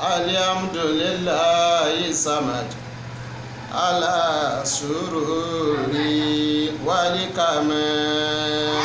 الحمد لله صمد على سروري والكمال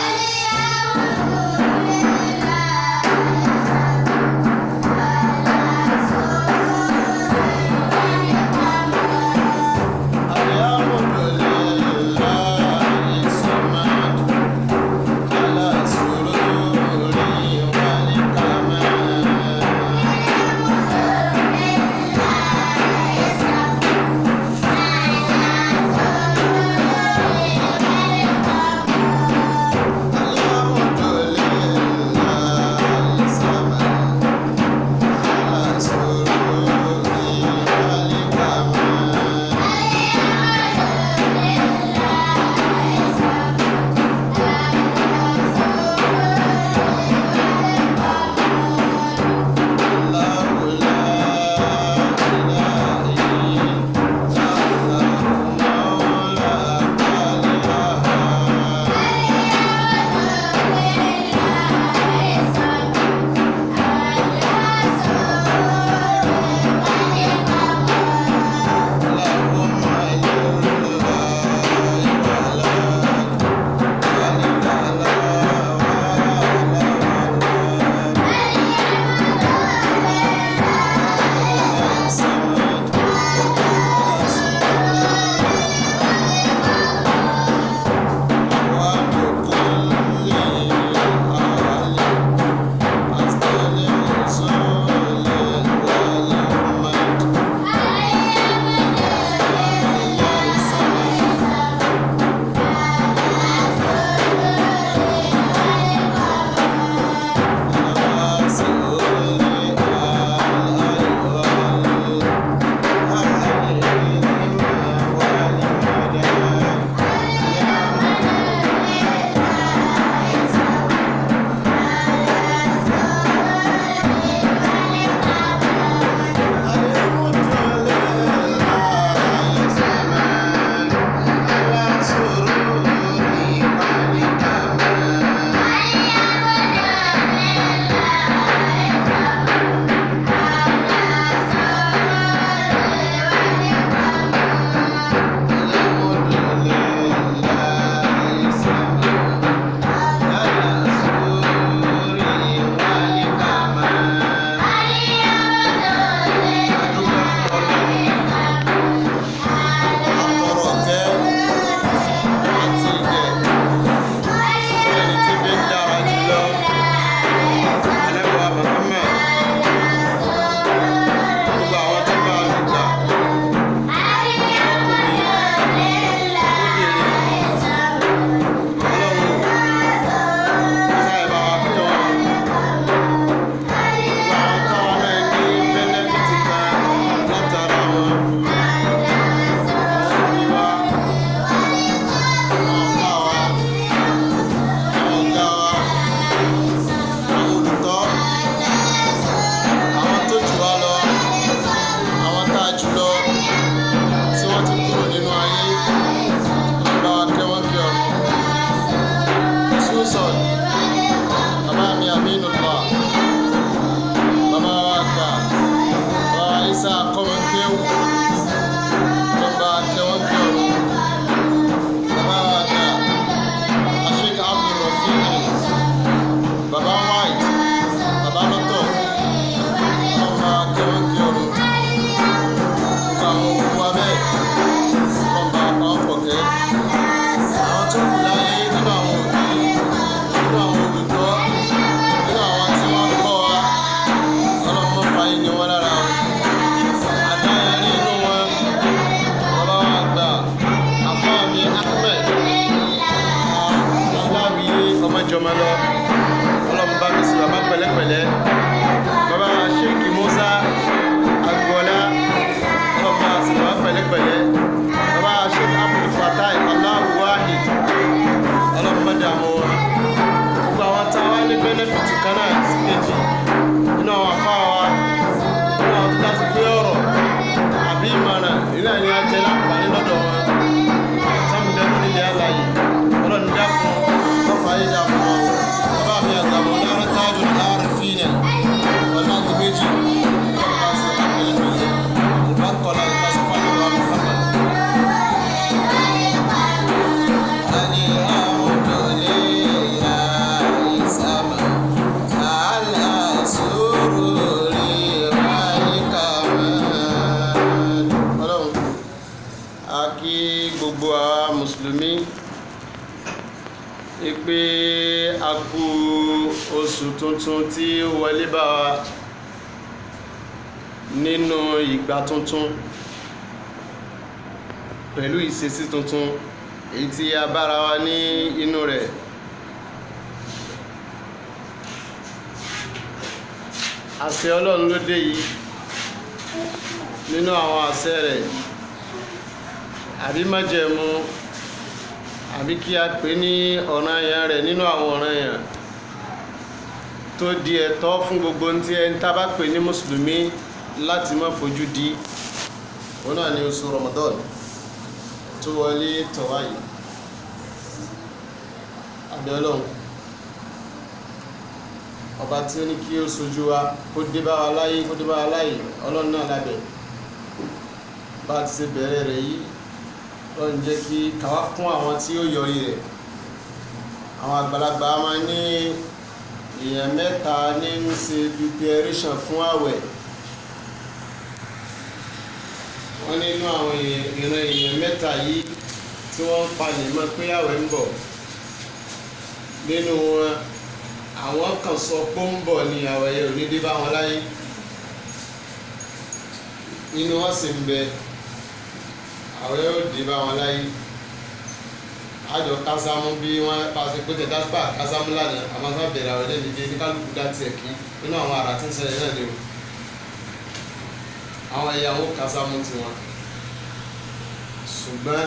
pé a kú oṣù tuntun tí ó wọlé bá wa nínú ìgbà tuntun pẹ̀lú ìṣesí tuntun èyí tí a bára wa ní inú rẹ̀. Àṣẹ Ọlọ́run ló dé yìí nínú àwọn àṣẹ rẹ̀ àbí májẹ̀mú àbí kí a pè ní ọ̀ranyàn rẹ̀ nínú àwọn ọ̀ranyàn tó di ẹ̀tọ́ fún gbogbo tí ẹni tá bá pè ní mùsùlùmí láti má fojú di. Òun náà ni oṣù Ramadan tó wọlé tọ̀wá yìí. Àbẹ̀ Ọlọ́run ọba tí ó ní kí ó sojú wa kó dé bá wa láyé Ọlọ́run náà lábẹ́ bá ti ṣe bẹ̀rẹ̀ rẹ̀ yìí Ọlọ́run jẹ́ kí káwá kún àwọn tí ó yọrí rẹ̀. Àwọn àgbàlagbà máa ní èèyàn mẹ́ta ní ń ṣe preparation fún àwẹ̀. Wọ́n nínú àwọn ìran èèyàn mẹ́ta yìí tí wọ́n ń palẹ̀ mọ́ pé àwẹ̀ ń bọ̀. Nínú wọn àwọn kan sọ pé ń bọ̀ ni àwẹ̀ yẹn ò ní dé bá wọn láyé. Nínú wọn sì ń bẹ àwẹ̀ yóò dé bá wọn láyé. Àjọ kásámú bí wọ́n pàṣẹ pé tẹ̀ dáṣpà kásámú lánàá àmọ́ sábà bẹ̀rẹ̀ àwẹ̀ lẹ́nu ìdí ní kálukú dá tiẹ̀ kí nínú àwọn àrà tí ń ṣẹlẹ̀ náà ni o. Àwọn ìyàwó kásámú ti wọn ṣùgbọ́n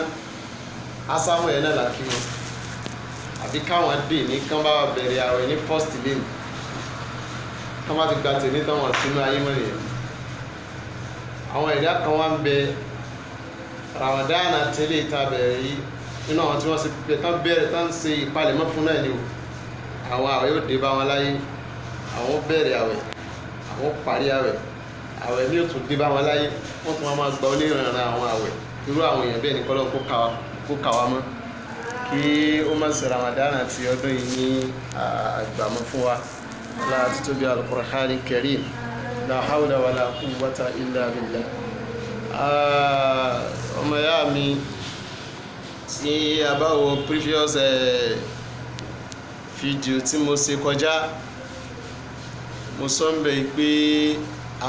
ásámú yẹn náà làkí wọn àbí káwọn dè ní kán bá bẹ̀rẹ̀ àwẹ̀ ní first lane kán bá ti gba tèmi tán wọn sínú ayé mọ́ nìyẹn. Àwọn ẹ̀dá kan wá ń bẹ Ramadan tẹ́lẹ̀ ìta bẹ̀rẹ̀ yìí nínú àwọn tí wọ́n ṣe pípẹ́ tán bẹ̀rẹ̀ tán ṣe ìpalẹ̀mọ́ fún náà ni o. Àwọn àwẹ̀ yóò dé bá wọn láyé, àwọn bẹ̀rẹ̀ àwẹ̀, àwọn parí àwẹ̀, àwẹ̀ ní òtún dé bá wọn láyé, wọ́n tún máa gba oníranran àwọn àwẹ̀. Irú àwọn èèyàn bẹ́ẹ̀ ni kọ́lọ́ kó kàwá mọ́ kí ó má ṣe Ramadan àti ọdún yìí ní àgbàmọ́ fún wa. La títóbi Al-Qur'an Karim, la hawla wa la quwwata illa billah. Ọmọ ìyá mi tí a bá wo previous fídíò tí mo ṣe kọjá, mo sọ ń bẹ̀ pé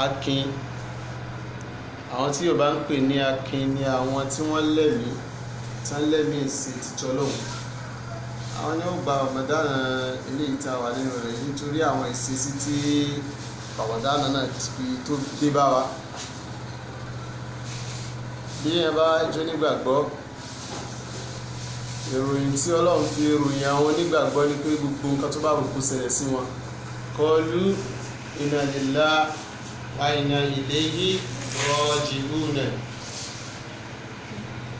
akin, àwọn tí Yorùbá ń pè ní akin ni àwọn tí wọ́n lẹ́mìí sí títọ́ lọ́hùn. Àwọn ni ó gba Ramadan ilé ìta wà nínú rẹ̀ nítorí àwọn ìṣesí tí Ramadan náà tó dé bá wa. Bí yẹn bá jó nígbàgbọ́, ìròyìn tí Ọlọ́run fi ròyìn àwọn onígbàgbọ́ ni pé gbogbo nǹkan tó bá rò kó ṣẹlẹ̀ sí wọn. Qalu inna lillahi wa inna ilayhi raji'un.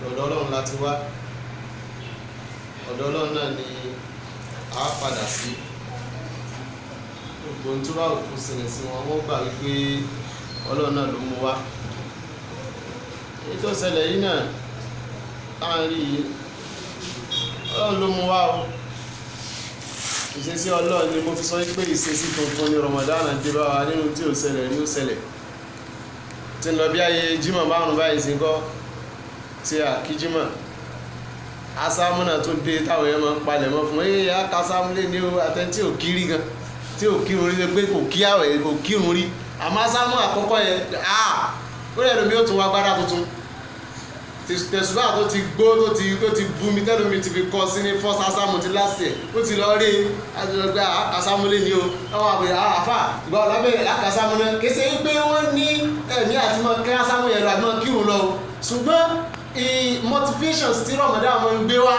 Ọ̀dọ̀ Ọlọ́run láti wá, ọ̀dọ̀ Ọlọ́run náà ni a padà sí. Gbogbo tó bá rò kó ṣẹlẹ̀ sí wọn, wọ́n gbà wípé Ọlọ́run náà ló mú wá. Èyí tó ṣẹlẹ̀ yìí náà láàrin yìí Ọlọ́run ló mú wá o. Ìṣesí Ọlọ́run ni mo fi sọ pé ìṣesí tuntun ni Ramadan dé bá wa nínú tí ò ṣẹlẹ̀ rí ó ṣẹlẹ̀. Tí ń lọ bí ayé Jímọ̀ márùn-ún báyìí sí kọ́ tí a kí Jímọ̀. Ásámú náà tó dé táwọn èèyàn máa ń palẹ̀ mọ́ fún a kásámú lé ní atẹ́ tí ò kiri gan tí ò kírun rí pé kò kí àwẹ̀ kò kírun rí. Àmọ́ Ásámú àkọ́kọ́ yẹn ó rẹ̀ lómi ó tún wá gbádá tuntun. Tẹ̀sùbá tó ti gbó tó ti bú mi tẹ́lómi ti fi kọ́ sí ní first Ásámú ti last year ó ti lọ rí àjọyọ̀ àkásámú lé ní o. Àwọn àgbẹ̀ àfà ìgbà ọ̀làbẹ̀rẹ̀ àkásámú náà kése pé wọ́n ní ẹ̀mí àti mọ́ kí Ásámú yẹn lọ àti mọ́ kírun lọ ṣùgbọ́n motivations tí Ramadan máa ń gbé wá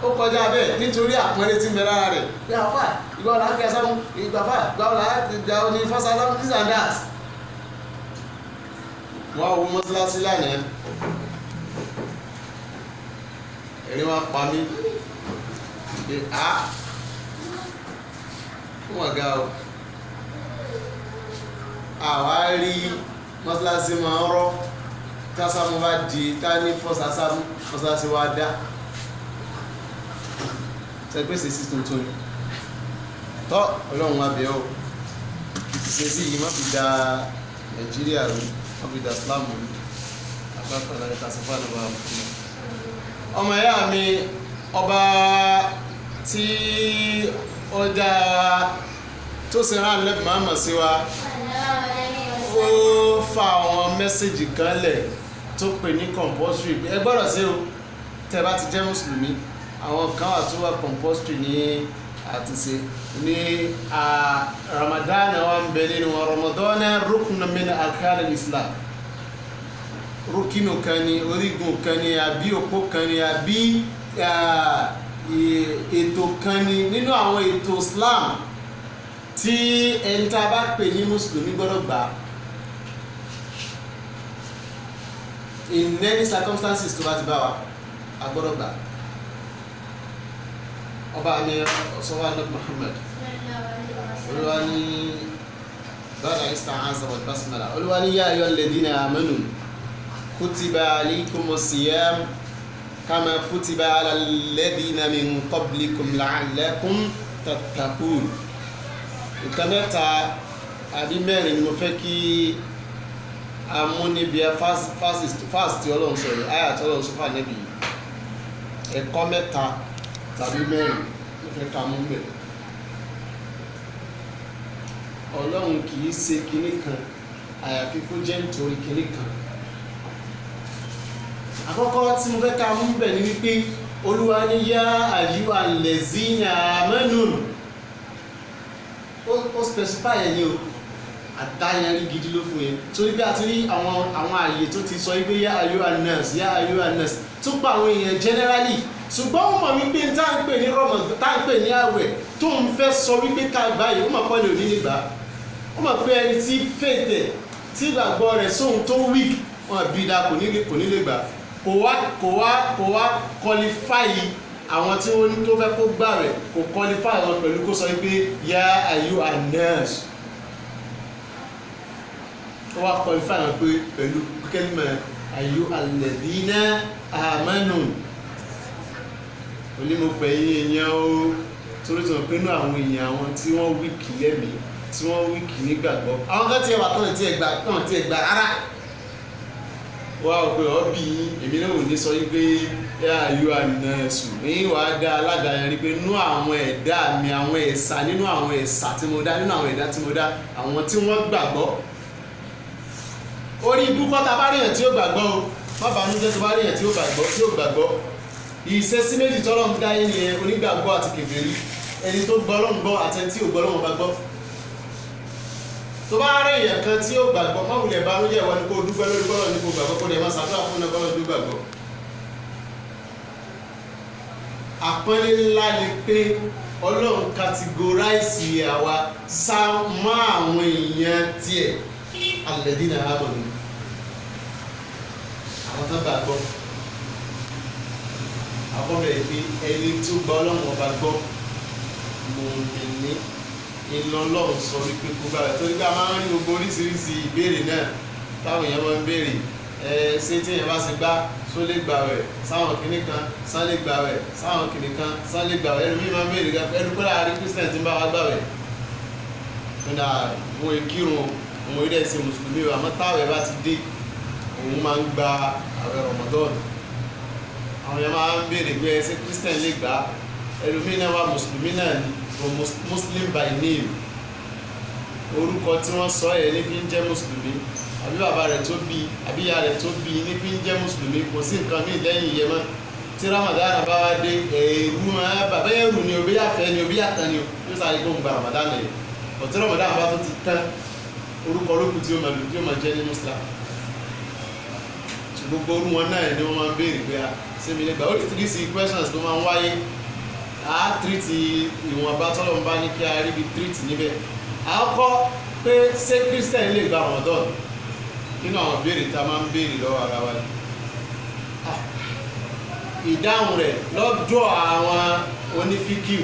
ó kọjá bẹ́ẹ̀ nítorí àpẹẹrẹ tí ń bẹ lára rẹ̀ pé àfà ìgbà ọ̀là kí Ásámú ìgbà ọ̀là ní first Ásámú this and that. Wọ́n wo mọ́sálásí lánàá, ẹ̀rí wọn pa mí pé wọ́n ga o. Àwa rí mọ́sálásí máa ń rọ́ kásámú bá di tá ní fọ́sà sámú mọ́sálásí wa dá. Ṣẹgbẹ́sì sí tuntun ni. Tọ́ Ọlọ́run wa bẹ̀ ọ́. Ìṣesí yìí má fi da Nàìjíríà rú. Ọbídà Islam ní àgbàkọ̀lá ẹ̀ka sọ́fà ní wà fún ọmọ ẹ̀yà mi ọba tí ó dá tó sì rán Ànábì Muhammad sí wa ó fa àwọn mẹ́sẹ̀jì kan lẹ̀ tó pè ní compulsory ẹ gbọ́dọ̀ sí o tẹ́ bá ti jẹ́ mùsùlùmí àwọn kan wà tó wà compulsory ní àti ṣe ní Ramadan wa ń bẹ nínú Ramadan rukun min arkan al-Islam rukinu kan ni orígun kan ni àbí òpó kan ni àbí ètò kan ni nínú àwọn ètò Islam tí ẹni tá a bá pè ní mùsùlùmí gbọ́dọ̀ gbà in many circumstances tó bá ti bá wa a gbọ́dọ̀ gbà ọba mi ọ̀sọ́wọ́ Ànábì Muhammad olúwa ní ba'da ista'aza wal basmala olúwa ní ya ayyuhal ladhina amanu kutiba alaykumus siyam kama kutiba alal ladhina min qablikum la'allakum tattaqun nǹkan mẹ́ta àbí mẹ́rin ni mo fẹ́ kí a mú níbi fast tí Ọlọ́run sọ̀rọ̀ ayà tí Ọlọ́run sọ fún Ànábì ẹ̀kọ́ mẹ́ta tàbí mẹ́rin ló fẹ́ ká mú bẹ̀rẹ̀. Ọlọ́run kì í ṣe kinní kan àyàfi kó jẹ́ nítorí kinní kan. Àkọ́kọ́ tí mo fẹ́ ká mú bẹ̀ ni wípé Olúwa ní yá ayyuhal ladzina amanu ó specify ẹni o àdáyanrí gidi ló fún yẹn torí bí a ti rí àwọn ààyè tó ti sọ wípé yá ayyuhan nas tó pa àwọn èèyàn generally ṣùgbọ́n ó mọ̀ wípé tá ń pè ní Ramadan tá ń pè ní àwẹ̀ tó ń fẹ́ sọ wípé ká gbà yìí ó mọ̀ pọ́ ní òní nígbà ó mọ̀ pé ẹni tí fètè tí ìgbàgbọ́ rẹ̀ sóhun tó weak wọn bí da kò ní lè gbà kò wá qualify àwọn tí wọ́n tó fẹ́ kó gbà rẹ̀ kò qualify wọn pẹ̀lú kó sọ wípé yá ayyuhan nas ó wá qualify wọn pé pẹ̀lú kẹ́lìmọ̀ ayyuhal ladhina amanu onímọ̀pẹ̀ yìí èèyàn ó torí tí wọ́n pé náà àwọn èèyàn àwọn tí wọ́n wíkì lẹ́mìí tí wọ́n wíkì nígbàgbọ́ àwọn kan tí ẹ wà tán tí ẹ gbà rárá wá ò pé ọ́ bí èmi náà ò ní sọ wípé yá ayyuhan nasu ní wàá dá alága yẹn rí pé nínú àwọn ẹ̀dá mi àwọn ẹ̀sà nínú àwọn ẹ̀sà tí mo dá nínú àwọn ẹ̀dá tí mo dá àwọn tí wọ́n gbàgbọ́ orí ibú kọ́ta bá ríyàn tí ó gbàgbọ́ o má bàánújẹ́ tó bá ríyàn tí ó gbàgbọ́ ìṣesí méjì tọ́lọ́run dáyé ni onígbàgbọ́ àti kèfèrí ẹni tó gbọ́ Ọlọ́run gbọ́ àti ẹni tí ò gbọ́ Ọlọ́run bá gbọ́ tó bá rí èèyàn kan tí ó gbàgbọ́ má wulẹ̀ bàánújẹ́ ìwọ ni kó dúpẹ́ lórí Ọlọ́run ní kó gbàgbọ́ kó dẹ̀ máa ṣàdúrà fún Ọlọ́run tó gbàgbọ́ àpọ́nlé ńlá ni pé Ọlọ́run categorize àwa sá mọ́ àwọn èèyàn tiẹ̀ alladhina amanu àwọn tó gbàgbọ́ àkọ́bẹ̀rẹ̀ pé ẹni tó gba Ọlọ́run ọba gbọ́ mùmínì ìlọlọ́run sọ wípé kó bá rẹ̀ torí pé a máa ń rí gbogbo oríṣiríṣi ìbéèrè náà táwọn èèyàn máa ń béèrè ṣé tí èèyàn bá ṣe gbá só lè gbà rẹ̀ sáwọn kìnnì kan sán lè gbà rẹ̀ sáwọn kìnnì kan sán lè gbà rẹ̀ ẹnu mi máa ń béèrè ẹnu pé láàárín Christian ti ń bá wa gbà rẹ̀ nígbà wọn kírun òun ilé ẹ̀sìn mùsùlùmí wa àmọ́ táwọn ẹ̀ bá ti dé òun máa ń gba àwẹ̀ Ramadan àwọn yẹn máa ń béèrè pé ẹsẹ Christian lè gbà ẹlòmíín náà wà mùsùlùmí náà ni Muslim by name orúkọ tí wọ́n sọ ẹ̀ ní fi ń jẹ́ mùsùlùmí àbí bàbá rẹ̀ tó bí àbí ìyá rẹ̀ tó bí ní fi ń jẹ́ mùsùlùmí kò sí nǹkan míì lẹ́yìn ìyẹn mọ́ tí Ramadan bá wá dé ẹ̀rù máa bàbá ẹ̀rù ni òbí yàfẹ́ ni òbí yàtọ̀ ni ó sáré kó ń gba Ramadan rẹ̀ ọ̀tí Ramadan bá tó ti tán orúkọ olókùn tí ó máa jẹ́ nínú Islam gbogbo orú wọn náà ni wọ́n máa ń béèrè pé sẹ́mi lẹ́gbàá ó lè tí sí questions tó máa ń wáyé a tírìtì ìwọ̀nba tọ́lọ́run bá ní kí a rí bí tírìtì níbẹ̀ àkọ́kọ́ pé ṣé Christian lè gba Ramadan nínú àwọn béèrè tá a máa ń béèrè lọ́wọ́ ara wa ni ìdáhùn rẹ̀ lọ́dọ̀ àwọn onífíkìw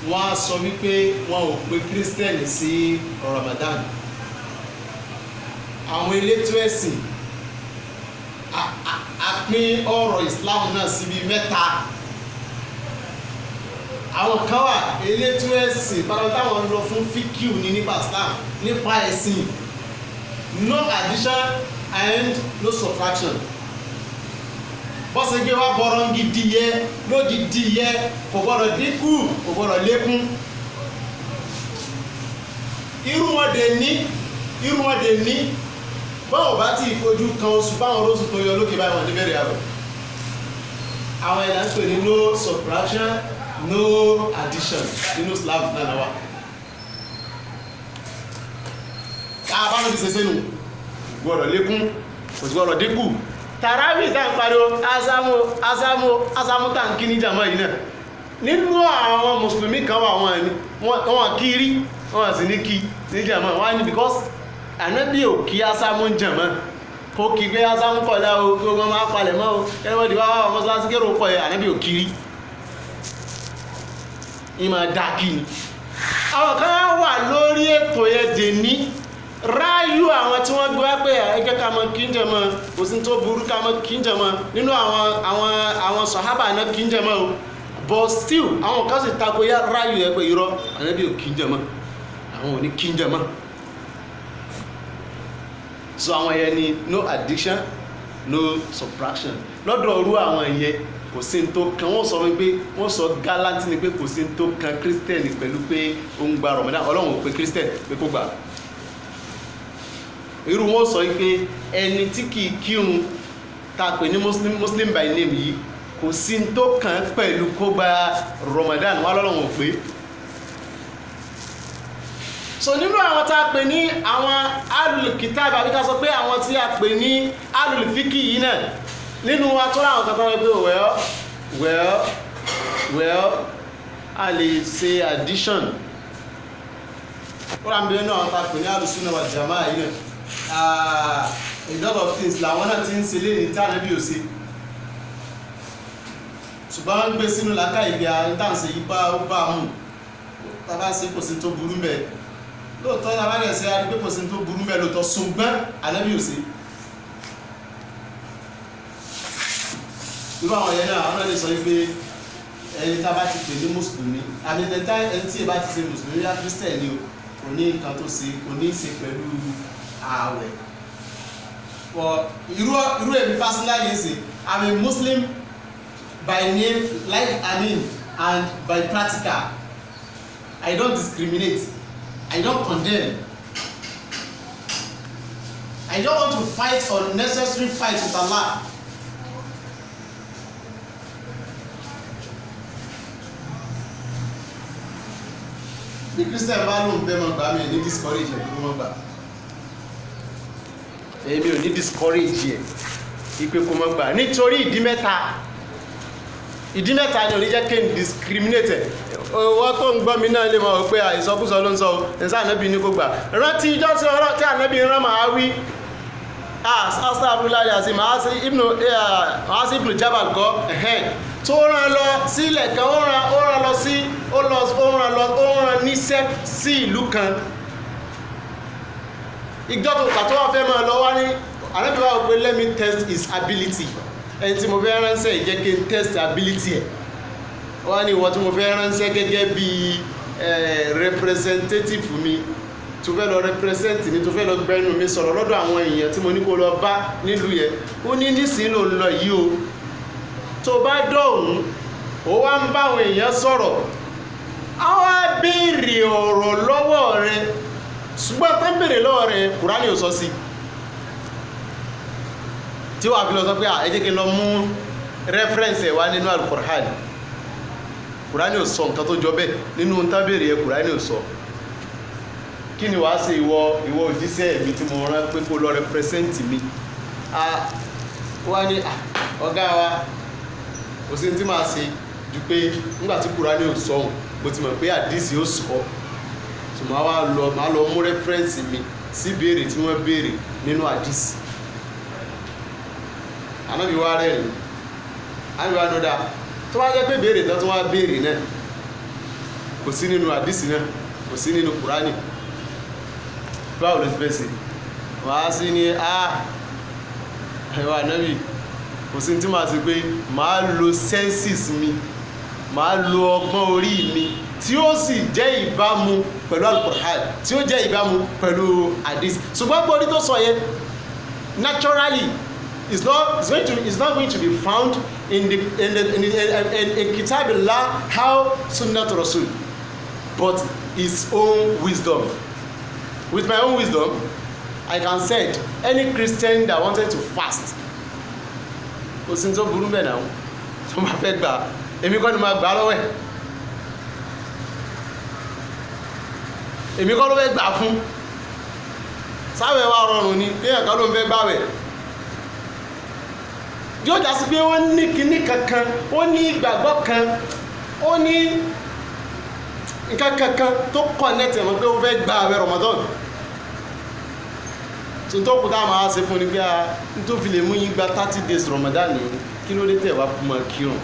wọ́n á sọ wípé wọn ò pe Christian sí Ramadan àwọn elétò ẹ̀sìn a pín ọ̀rọ̀ Islam náà síbi mẹ́ta àwọn kan wà elétò ẹ̀sìn pàtàkì táwọn lọ fún fíkìw ní nípa Islam nípa ẹ̀sìn no addition and no subtraction bọ́sẹ̀ gbé wá bọ̀rọ̀ ń gidi yẹ lódìdí yẹ kò gbọ́dọ̀ dínkù kò gbọ́dọ̀ lékún. irú wọn dè ní báwo bá ti fojú kan oṣù báwọn oṣù tó yọ lókè báyìí wọn ní bẹ̀rẹ̀ àbọ̀. àwọn ẹ̀dá ń pè ní no subtraction no addition nínú Islam náà wà. káàbá ló ti ṣe sínú gbọ́dọ̀ lékún kò sí gbọ́dọ̀ dínkù. tàràwì tá ń pariwo asámú tá ń kí ní jàmọ́ yìí náà nínú àwọn mùsùlùmí kan wà wọn kiri wọn sì ní kí ní jàmọ́ wọn ní because ànábì ò kí asámú jàmọ́ kó kí pé asámú kọ̀lá o kí wọ́n máa palẹ̀ mọ́ o ẹlẹ́wọ̀n wá wà mọ́sálásí kérò pọ̀ ẹ̀ ànábì ò kiri ìmọ̀ dákì ni. àwọn kan wà lórí ètò yẹn dè ní ráyù àwọn tí wọ́n gbé wá pé ẹgbẹ́ ká mọ kí ń jẹ mọ́ kò sí tó burú ká mọ kí ń jẹ mọ́ nínú àwọn sàhábà náà kí ń jẹ mọ́ o but still àwọn kan sì tako yá ráyù ẹ pé irọ́ ànábì ò kí ń jẹ mọ́ àwọn ò ní kí ń jẹ mọ́. so àwọn yẹn ni no addiction no subtraction lọ́dọ̀ orú àwọn yẹn kò sí tó kan wọ́n sọ wípé wọ́n sọ gallant ni pé kò sí tó kan Christian pẹ̀lú pé ó ń gba Ramadan Ọlọ́run ò pé Christian pé kó gbà. irú wọn sọ pé ẹni tí kìí kírun tá a pè ní muslim by name yìí kò sí tó kàn pẹ̀lú kó gba Ramadan wà lọ́lọ́wọ̀n pé. so nínú àwọn tá a pè ní àwọn alùkìtàbí àbí ká sọ pé àwọn tí a pè ní alùfíkì yìí náà nínú wa tó láwọn kan tó rẹ pé well a lè ṣe addition kóra ń bẹ náà tá a pè ní alùsùnà wal jamaa yìí náà a lot of things làwọn náà ti ń ṣe lé ní tí ànábì ò ṣe ṣùgbọ́n wọ́n ń gbé sínú làákà ìgbé àìntànṣe yìí bá mú tàbá sí kò sí tó burú mẹ́ lóòótọ́ tàbá rẹ̀ ṣe àrí pé kò sí tó burú mẹ́ lóòótọ́ ṣùgbọ́n ànábì ò ṣe. irú àwọn yẹn náà àwọn náà lè sọ pé ẹni tá a bá ti pè ní mùsùlùmí àmì ẹni tí ẹ bá ti ṣe mùsùlùmí yá kírísítẹ̀nì o kò ní nǹkan tó ṣe kò ní í ṣe pẹ̀lú ààwẹ̀. irú èmi personally ṣe I'm a Muslim by name and by practical. I don't discriminate. I don't condemn. I don't want to fight unnecessary fight with Allah. The Christian bá lóun fẹ́ mọ̀ gbà mí ní discourage ẹ̀ kó mọ̀ gbà. Èmi ò ní discourage ẹ̀ ìpè kó mọ̀ gbà nítorí ìdí mẹ́ta ni ò ní jẹ́ kí n discriminate ẹ̀. Owó tó ń gbọ́ mi náà lè mọ̀ pé ìsọkúsọ ló ń sọ ẹ̀sán ànábì ní kó gbà. Rántí ìjọ́ sí ọ̀rọ̀ tí ànábì ń rán màá wí. Astaghfirullah yazim màá sí Ibn Jabal kọ́ tó rán lọ sílẹ̀ kan ó rán níṣẹ́ sí ìlú kan. Ìjọ́ tó pàtó wà fẹ́ máa lọ wá ní ànábì wá pé let me test his ability. Ẹni tí mo fẹ́ ránṣẹ́ ìjẹ́ kí n test ability ẹ̀. Wọ́n ní ìwọ tí mo fẹ́ ránṣẹ́ gẹ́gẹ́ bí representative mi tó fẹ́ lọ represent mi tó fẹ́ lọ gbẹ́nu mi sọ̀rọ̀ lọ́dọ̀ àwọn èèyàn tí mo ní kó lọ bá nílùú yẹn ó ní nísìnyí ló ń lọ yìí o tó bá dọ̀hún ó wá ń bá àwọn èèyàn sọ̀rọ̀ á wá béèrè ọ̀rọ̀ lọ́wọ́ rẹ ṣùgbọ́n tó ń béèrè lọ́wọ́ rẹ Kùránì ò sọ sí tí wàá fi lọ sọ pé ẹ jẹ́ kí n lọ mú reference ẹ̀ wá nínú Al-Qur'an Kùránì ò sọ nǹkan tó jọ bẹ́ẹ̀ nínú tábìrì ẹ̀ Kùránì ò sọ. Kí ni wàá ṣe ìwọ òjíṣẹ́ mi tí mo rán pé kó lọ represent mi wá ní ọ̀gá wa kò sí tí máa ṣe ju pé nígbà tí Kùránì ò sọ mo ti mọ̀ pé àdísì ó sọ so máa lọ mú reference mi sí béèrè tí wọ́n béèrè nínú àdísì. Ànábì wá rẹ̀ ní ànábì wá nọ́dà tó wá jẹ́ pé béèrè tán tó wá béèrè náà kò sí nínú àdísì náà kò sí nínú Kùránì báwo ló ti fẹ́ sí wàá sí ní ẹ̀wà náàbì kò sí tí máa ti pé máa lo senses mi máa lo ọgbọ́n orí mi tí ó sì jẹ́ ìbámu pẹ̀lú Al-Qur'an tí ó jẹ́ ìbámu pẹ̀lú hadith ṣùgbọ́n gbọ́dí tó sọ yẹn naturally it's not going to be found in Kitab Allah, how Sunnah to Rasul, but his own wisdom. With my own wisdom, I can say any Christian that wanted to fast, kò sí tó burú bẹ́ẹ̀ náà tó máa fẹ́ gbà, èmi kọ́ ni máa gbà lọ́wọ́ ẹ̀, èmi kọ́ ló fẹ́ gbà fún. Sáwẹ̀ wá rọrùn ni kéèyàn kan ló ń fẹ́ gbàwẹ̀, yóò já sí pé wọ́n ní kinní kankan, ó ní ìgbàgbọ́ kan, ó ní nǹkan kankan tó connect ẹ̀ mọ́ pé ó fẹ́ gbàwẹ̀ Ramadan. Tó kù táwọn máa ṣe fún ni pé tó fi lè mú yín gba 30 days Ramadan ní kí ló dé tẹ̀ wá fún mọ́ kírun.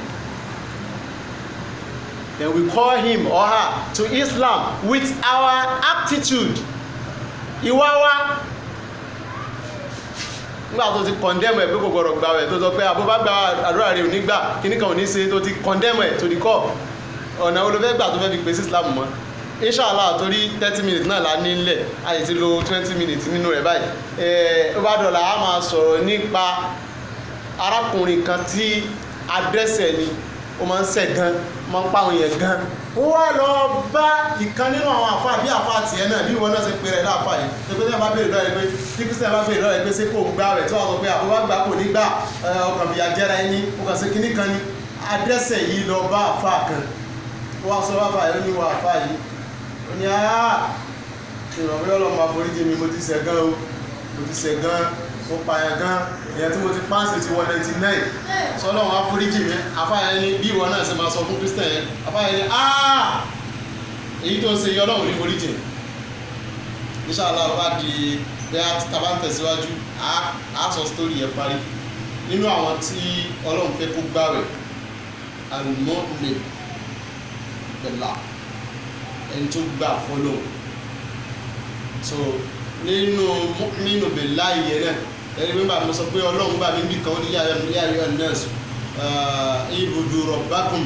Then we call him or her to Islam with our attitude. Ìwà wa nígbà tó ti condemn ẹ̀ pé kò gbọdọ̀ gbàwẹ̀, tó sọ pé àbúbá gba àdúrà rẹ̀ ò ní gbà, kíní kan ò ní ṣe, tó ti condemn ẹ̀ to the core, ọ̀nà olùfẹ́ gbà tó fẹ́ fi pèsè Islam mọ́. Inshallah torí 30 minutes náà la ní nílẹ̀, a lè ti lo 20 minutes nínú rẹ̀ báyìí. Ó bá dọ̀la a máa sọ̀rọ̀ nípa arákùnrin kan tí adẹ́ṣẹ̀ ni, ó máa ń ṣẹ̀ gan, máa ń pàwọn èèyàn gan. Ó wá lọ bá ìkan nínú àwọn àfáà bí àfáà tiẹ̀ náà, bí ìwọ náà ṣe pè rẹ̀ láàfáà yìí. Ṣé pé bá béèrè lọ́rẹ̀ pé tí Christian bá béèrè lọ́rẹ̀ pé ṣé kò ń gbà rẹ̀ tí wọ́n sọ pé àbúrò gbà kò ní gbà, ọkàn fìyà jẹra ẹni, ó kàn ṣe kinní kan ni. Adẹ́ṣẹ̀ yìí lọ bá àfáà kan, ó wá sọ bá àfáà yìí, ó ní wọ àfáà yìí, ó ní ìrọ̀lẹ́ ọlọ́mọ àforíjì mi, mo ti ṣẹ̀ gan o, mo ti ṣẹ̀ gan, mo pààyàn gan, èèyàn tí mo ti pàǹsì ti 199, sọlọ́run àforíjì mi. Àfáà ní bí ìwọ náà ṣe máa sọ fún Christian yẹn, àfáà ní èyí tó ń ṣe yọ ọlọ́run ní foríjì. Inshallah wá di bí a tàbá ń tẹ̀síwájú, a sọ story yẹn parí. Nínú àwọn tí ọlọ́run fẹ́ kó gbààwẹ̀, al-mu'min billah, ẹni tó gbà fọ́lọ́. So nínú billah yẹn náà, ẹni bí mo sọ pé ọlọ́run gbà mí bí kan ó ní yáyọ nurse ibudu rabbakum,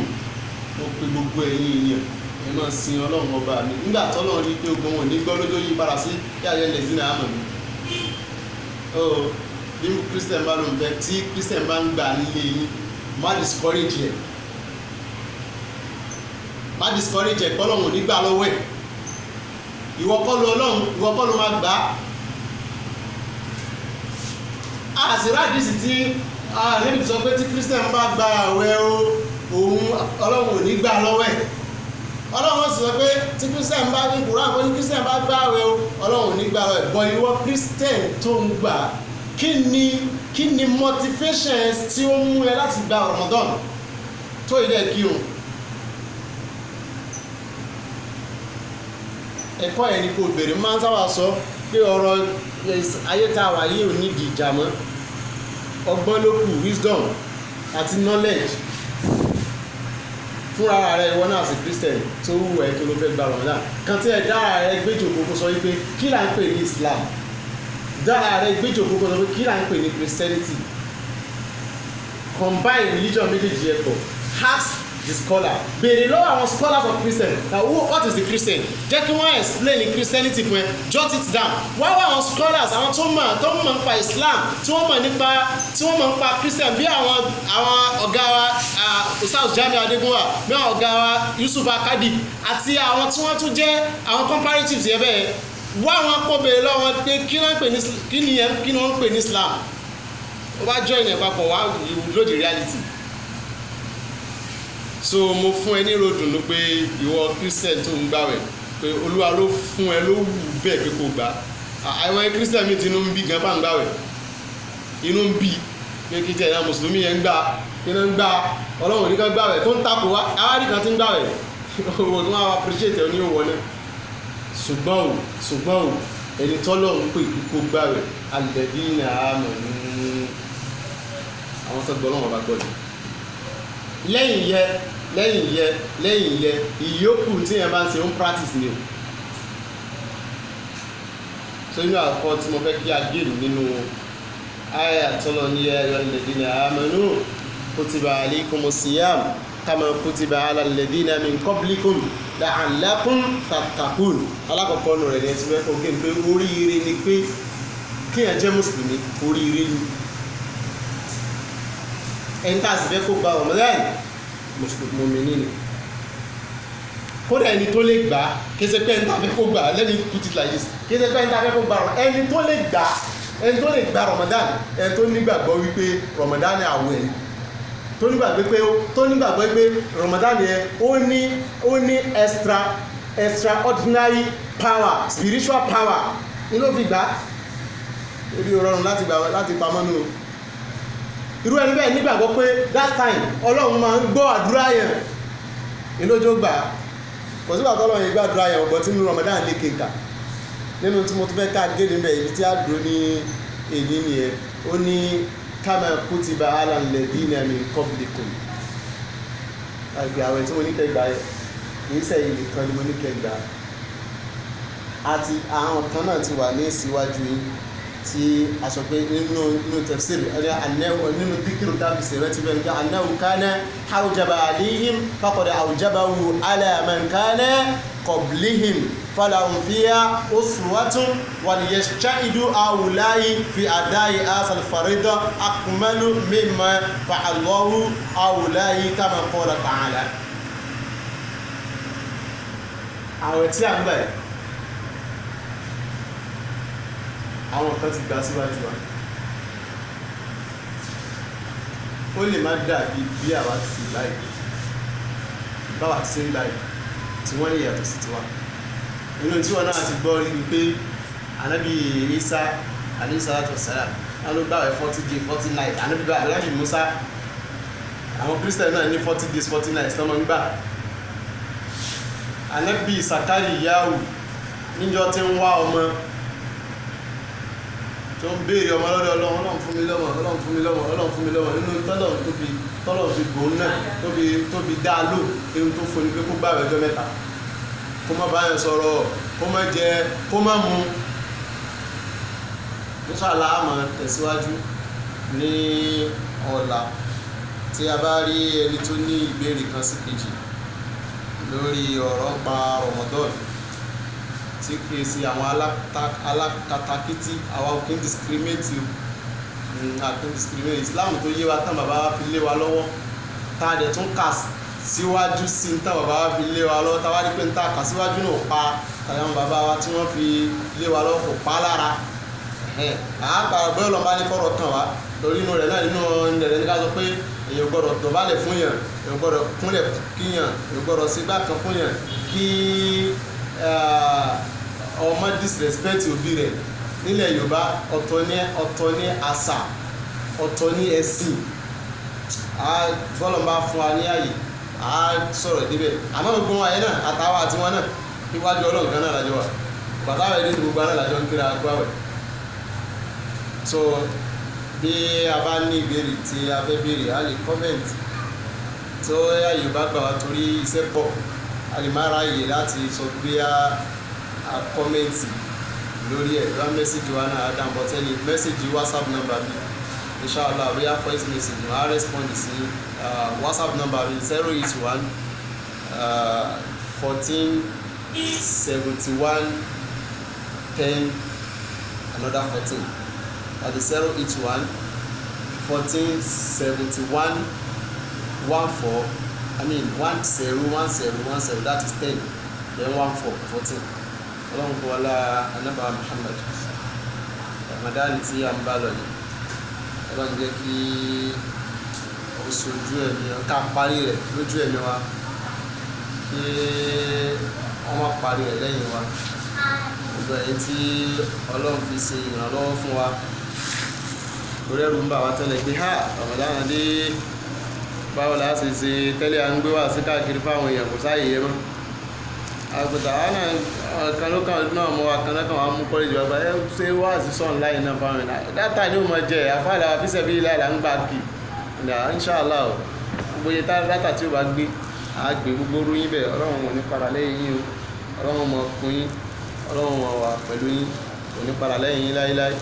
mo pe gbogbo ẹ̀yin èèyàn ẹ máa sin ọlọ́run ọba mi. Nígbà tọ́lọ́run ní pé ogun wọn ní gbọ́ lójó yí padà sí yáyọ lẹ́sìn àmọ̀ mi. Bí Christian bá ló ń fẹ́, tí Christian bá ń gbà nílé yín, má discourage ẹ̀, má discourage ẹ̀, kọ́lọ́run ò ní gbà lọ́wọ́ ẹ̀. Ìwọ kọ́ ló ọlọ́run, ìwọ kọ́ ló máa gbà á. Àṣíráàdìsì tí lẹ́bi sọ pé tí Christian bá gba àwẹ̀ òun ọlọ́run ò ní gbà lọ́wọ́ ẹ̀. Ọlọ́run sọ pé tí Christian bá ní kúrò àwọn ní Christian bá gba àwẹ̀ ọlọ́run ò ní gbà lọ́wọ́ ẹ̀. Bọ̀ ìwọ Christian tó ń gbà, kí ni motivations tí ó mú ẹ láti gba Ramadan tó ilẹ̀ kírun? Ẹ̀kọ́ ẹ̀ ni kò bèrè, máa ń sábà sọ pé ọ̀rọ̀ ayé tá a wà yìí ò nídìí ìjà mọ́. Ọgbọ́n ló kù, wisdom àti knowledge. Fúnra rẹ̀ ìwọ náà sí Christian tó wù ẹ́ tó ló fẹ́ gba Ramadan, kan tí ẹ dára rẹ̀ gbéjòkó kó sọ wípé kí là ń pè ní Islam, dára rẹ̀ gbéjòkó kó sọ wípé kí là ń pè ní Christianity. Combine religion méjèèjì ẹ̀ pọ̀, ask the scholar, béèrè lọ́wọ́ àwọn scholars of Christian now what is the Christian, jẹ́ kí wọ́n explain Christianity fún ẹ, jot it down. Wá wá àwọn scholars, àwọn tó mọ̀ nípa Islam, tí wọ́n mọ̀ nípa Christian, bí àwọn ọ̀gá wa Ustaz Jami Adegunwa, bí àwọn ọ̀gá wa Yusuf Akadi, àti àwọn tí wọ́n tún jẹ́ àwọn comparatives yẹn bẹ́ẹ̀. Wá wọn kó béèrè lọ́wọ́ pé kí wọ́n ń pè ní Islam. Ó bá join ẹ̀ papọ̀, wá you know the reality. So mo fún ẹ ní ròdùnú pé ìwọ Christian tó ń gbàwẹ̀, pé Olúwa ló fún ẹ ló wù bẹ́ẹ̀ pé kò gbà. Àwọn Christian mi ti inú ń bí gan bá ń gbàwẹ̀, inú ń bí pé kí tẹ̀ ẹ̀ mùsùlùmí yẹn ń gbà, kí ló ń gbà, ọlọ́run ní kan gbàwẹ̀ tó ń takò wá, àwárí kan ti ń gbàwẹ̀, owó tó máa appreciate ẹ ní òwò náà. Ṣùgbọ́n ẹni tọ́lọ́run pè kó gbàwẹ̀, alladhina amanu, àwọn tó gbọ́ lọ́wọ́ bá gbọ́ ni. Lẹ́yìn yẹ ìyókù tí yẹn bá ń ṣe ń practice ni o. So inú àkọ́ tí mo fẹ́ kí a gèrò nínú àyà tọ́lọ ní alladhina amanu kutiba alaykumus siyam kama kutiba ala alladhina min qablikum la'allakum tattaqun. Alákọ̀ọ́kọ́ nù rẹ̀ ní ẹtí mẹ́fọ́ gé pé oríire ni pé kíyàn jẹ́ mùsùlùmí, oríire ni. ẹni tá a sì fẹ́ kó gba Ramadan mùmínì ni. kódà ẹni tó lè gbà kí ṣe pé ẹni tá a fẹ́ kó gbà let me put it like this kí ṣe pé ẹni tá a fẹ́ kó gbà ẹni tó lè gbà Ramadan ẹni tó nígbàgbọ́ wípé Ramadan ni àwẹ̀ ni tó nígbàgbọ́ pé Ramadan yẹn ó ní extraordinary power spiritual power ní ló fi gbà ebi rọrùn láti pamọ́ nù. irú ẹni bẹ́ẹ̀ nígbàgbọ́ pé that time Ọlọ́run máa ń gbọ́ àdúrà yẹn ìlójó gbà kò sígbà tó Ọlọ́run yẹn gbàdúrà yẹn ọ̀gbọ́n tí nínú Ramadan lè kéka nínú tí mo tún fẹ́ ká gé níbẹ̀ ibi tí a dúró ní èyí nìyẹn ó ní kama kutiba ala alladhina min qablikum àgbẹ̀ àwẹ̀ tí mo ní kẹgbà yẹn kìí sẹ́yìn nìkan ni mo ní kẹgbà àti àwọn kan náà ti wà ní síwájú yìí tí a sọ pé nínú tafsir nínú díkìrù tàbí sẹ̀rẹ̀ ti bẹ̀rẹ̀ annahu kana hawjaba alayhim faqad awjabahu ala man kana qablihim falahum fiha uswatun waliyashtahidu haula'i fi adai asal farida akmalu mimma fa'allahu haula'i kama qala ta'ala. àwẹ̀ tí a ń bẹ̀ àwọn kan ti gbà síwájú wa ó lè má dàbí bí àwa ti sì láì báwa ti ṣe ń láì tí wọ́n lè yàtọ̀ sí tiwa inú tí wọ́n náà ti gbọ́ rí ni pé Ànábì Ìsá alayhi salatu wassalam ló gbààwẹ̀ 40 days 40 nights Ànábì Mùsá àwọn Christian náà ní 40 days 40 nights tọ́mọ ń gbà Ànábì Sàkáríyáù níjọ́ tí ń wá ọmọ tó ń béèrè ọmọ lọ́dọ̀ Ọlọ́run fún mi lọ́mọ Ọlọ́run fún mi lọ́mọ Ọlọ́run fún mi lọ́mọ nínú tọ́lọ̀ fi gbòó náà tó fi dá lò ewu tó fún ní pé kó gbààwẹ̀ ọjọ́ mẹ́ta kó má báyàn sọ̀rọ̀ kó má jẹ kó má mu. Inshallah a máa tẹ̀síwájú ní ọ̀la tí a bá rí ẹni tó ní ìbéèrè kan sí kejì lórí ọ̀rọ̀ pa Ramadan tí kìí sí àwọn alákatakítí àwọn òkè discriminate Islam tó yé wa tán bàbá wa fi lé wa lọ́wọ́ tá a dẹ̀ tún kà síwájú sí ní tán bàbá wa fi lé wa lọ́wọ́ tá a wá rí pé ní tá a kà síwájú náà pa tàyàwọn bàbá wa tí wọ́n fi lé wa lọ́wọ́ kò pa lára àápàá bóyá lọ́nà ní kọ́rọ̀ kan wá lórí inú rẹ̀ náà nínú rẹ̀ ní ká sọ pé èèyàn gbọ́dọ̀ dọ̀bálẹ̀ fún yàn èèyàn gbọ́dọ̀ kúnlẹ̀ kíyàn èèyàn gbọ́dọ̀ sígbà kan fún yàn kí ọmọ disrespect òbí rẹ̀ nílẹ̀ Yorùbá ọ̀tọ̀ ní àṣà ọ̀tọ̀ ní ẹ̀sìn bọ́lọ̀ bá fún wa ní ààyè a sọ̀rọ̀ débẹ̀ àmọ́ gbogbo wọn ayé náà àtàwọn àti wọn náà níwájú Ọlọ́run kan náà lájọ wà bàtàwẹ̀ ní gbogbo aná lájọ ń kíra agbáwẹ̀. So bí a bá ní ìbéèrè tí a fẹ́ béèrè a lè comment tó ààyè bá gbà wá torí iṣẹ́ pọ̀ a lè má ráyè láti sọ pé a kọ́mẹ́ǹtì lórí ẹ̀ bá mẹ́sàgì wa náà adam bọ́tẹ́lì mẹ́sàgì WhatsApp number mi inshallah bóyá voice message wọ́n á respond sí WhatsApp number mi 081 14 71 10 another 14 that is 081 14 71 14 I mean 101010 that is 10 then 14 ọlọ́run kò wọlá anábà Muhammad Ramadan tí a ń bá lọ ní ọlọ́run jẹ́ kí oṣù ojú ẹ̀mí ká parí rẹ̀ lójú ẹ̀mí wa kí wọ́n má parí rẹ̀ lẹ́yìn wa gbogbo ẹ̀yìn tí ọlọ́run fi ṣe ìrànlọ́wọ́ fún wa torí ẹ̀rù ń bà wá tẹ́lẹ̀ pé Ramadan dé báwo la ṣe ṣe tẹ́lẹ̀ à ń gbé wá sí káàkiri fáwọn èèyàn kò sáàyè yẹn mọ́ àgbẹ̀tà wa náà kanlọ́kàn náà mọ́ wa kanlọ́kàn wa mú kọ́lẹ́jì wa ẹ ṣe wá àṣìṣọ́ online náà fáwọn èèyàn dátà ni ó mọ jẹ àfáàlà àfíṣẹ́ bí ilé àlà ń gbà kì inṣàlá o gbogbo iye dátà tí ó bá gbé àgbè gbogbo ròyìn bẹ́ẹ̀ Ọlọ́run wọn ní padà lẹ́yìn yín o Ọlọ́run mọ̀ kún yín Ọlọ́run wọn wà pẹ̀lú yín kò ní padà lẹ́yìn yín láíláí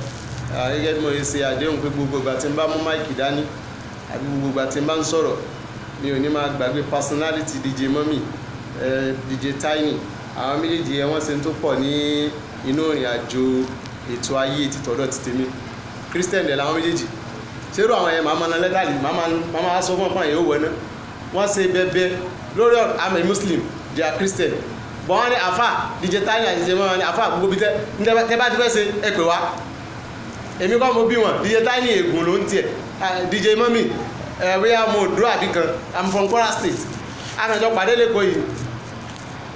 gẹ́gẹ́ bí mo ṣe àdéhùn pé gbogbo ìgbà tí n bá mú máìkì dání àbí gbogbo ìgbà tí n bá ń sọ̀rọ̀ mi ò ní máa gbàgbé personality DJ Mummy DJ Tiny àwọn méjèèjì ẹ wọ́n ṣe tó pọ̀ ní inú ìrìn àjò ètò ayé títọ̀dọ̀ ti tèmi Christian dẹ̀ làwọn méjèèjì ṣerú àwọn yẹn màmá náà lẹ́tàlì màmá sọ fún ọ̀pọ̀ yẹn ó wọ̀ náà wọ́n ṣe bẹ́ẹ̀ lórí I'm a Muslim they are Christian bọ̀ wọ́n ní àfà DJ Tiny àti DJ mọ́ra ní àfà gbogbo bí tẹ́ bá ti fẹ́ ṣe ẹ pè wá èmi kọ́ mo bí wọn DJ Tiny ègùn ló ń tiẹ̀ DJ mọ́mì bóyá mo dúró àbí kan I'm from Kwara State àmìjọ pàdé lẹ́kọ̀ọ́ yìí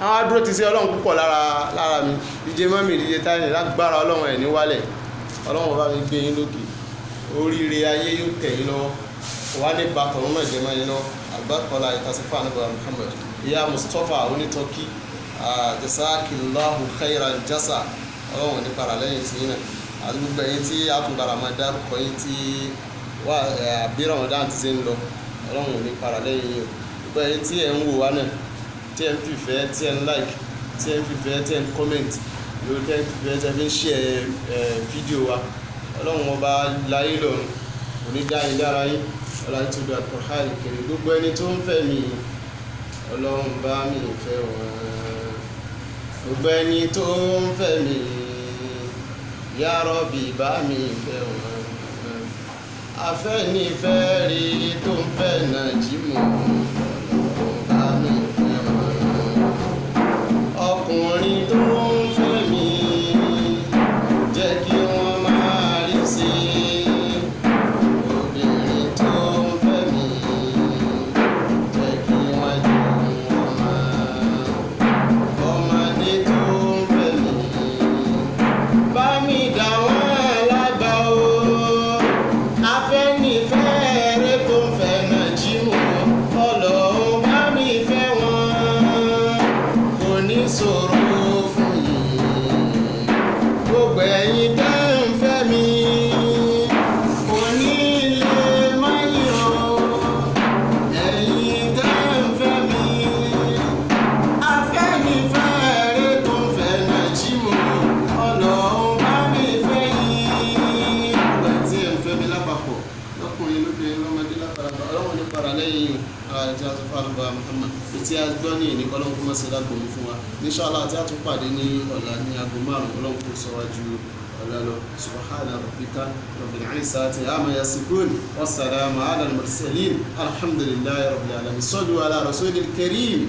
àwọn adúró ti ṣe ọlọ́run púpọ̀ lára mi DJ mọ́mì DJ Tiny lágbára ọlọ́run ẹ̀ ní wálẹ̀ ọlọ́run bá mi gbé yín lókè oríire ayé yóò tẹ̀ yín lọ́wọ́ wà ní bàtọ̀rún náà jẹ́ máa yín lọ́wọ́ àgbàkọ́lá ìtàsífà nígbà Muhammad ìyá Mustapha onítọ́kí jasakillahu khairan jasa ọlọ́run ní para lẹ́yìn tí yín náà àti gbogbo ẹ̀yin tí a tún bára máa dárúkọ yín tí wà bí Ramadan ti ṣe ń lọ ọlọ́run ní para lẹ́yìn yín gbogbo ẹ̀yin tí ẹ̀ ń wò wá náà tí ẹ̀ ń fìfẹ́ tí ẹ̀ ń like tí ẹ̀ ń fìfẹ́ tí ẹ̀ ń comment lórí tí ẹ̀ ń fìfẹ́ tí ẹ̀ fi ń share fídíò wa ọlọ́run ọba láyé lọ́run onídáyé dára yín ọlọ́run tó dá Al-Qur'an kiri gbogbo ẹni tó ń fẹ́ mi ọlọ́run bá mi fẹ́ wọn gbogbo ẹni tó ń fẹ́ mi Ya Rabbi bá mi fẹ́ wọn afẹ́nifẹ́ rí tó ń fẹ́ Nàjímù ọlọ́run bá mi fẹ́ wọn ọkùnrin tó ń fẹ́ mi jẹ́ kí wọ́n máa rí sí obìnrin tó ń fẹ́ mi jẹ́ kí wọ́n jù wọ́n máa ọmọdé tó ń fẹ́ mi bá mi dá wọn lágbà o afẹ́nifẹ́ rẹ tó ń fẹ́ Nàjímù ọlọ́run bá mi fẹ́ wọn kò ní ṣòro fún yín gbogbo ẹ̀yin tẹ́ ń fẹ́ mi kò ní lè má yọ ẹ̀yin tẹ́ ń fẹ́ mi afẹ́nifẹ́ rẹ tó ń fẹ́ Nàjímù ọlọ́run bá mi fẹ́ yín gbogbo ẹ̀ tí ẹ̀ ń fẹ́ mi lápapọ̀ lọ́kùnrin lóbìnrin lọ́mọdé lápapọ̀ ọlọ́run ní para lẹ́yìn àti àtúfà àlùbà Muhammad tí a gbọ́ ní ìní kọ́lọ́n kó má ṣe lágbòmí fún wa inshallah àti àtúpàdé ní ọ̀la ní aago 5 ọlọ́run kó sọ wájú ọ̀la lọ subhana rabbika rabbil izzati amma yasifun wassalamu ala al-mursalin alhamdulillahi rabbil alamin sallu ala rasulil karim.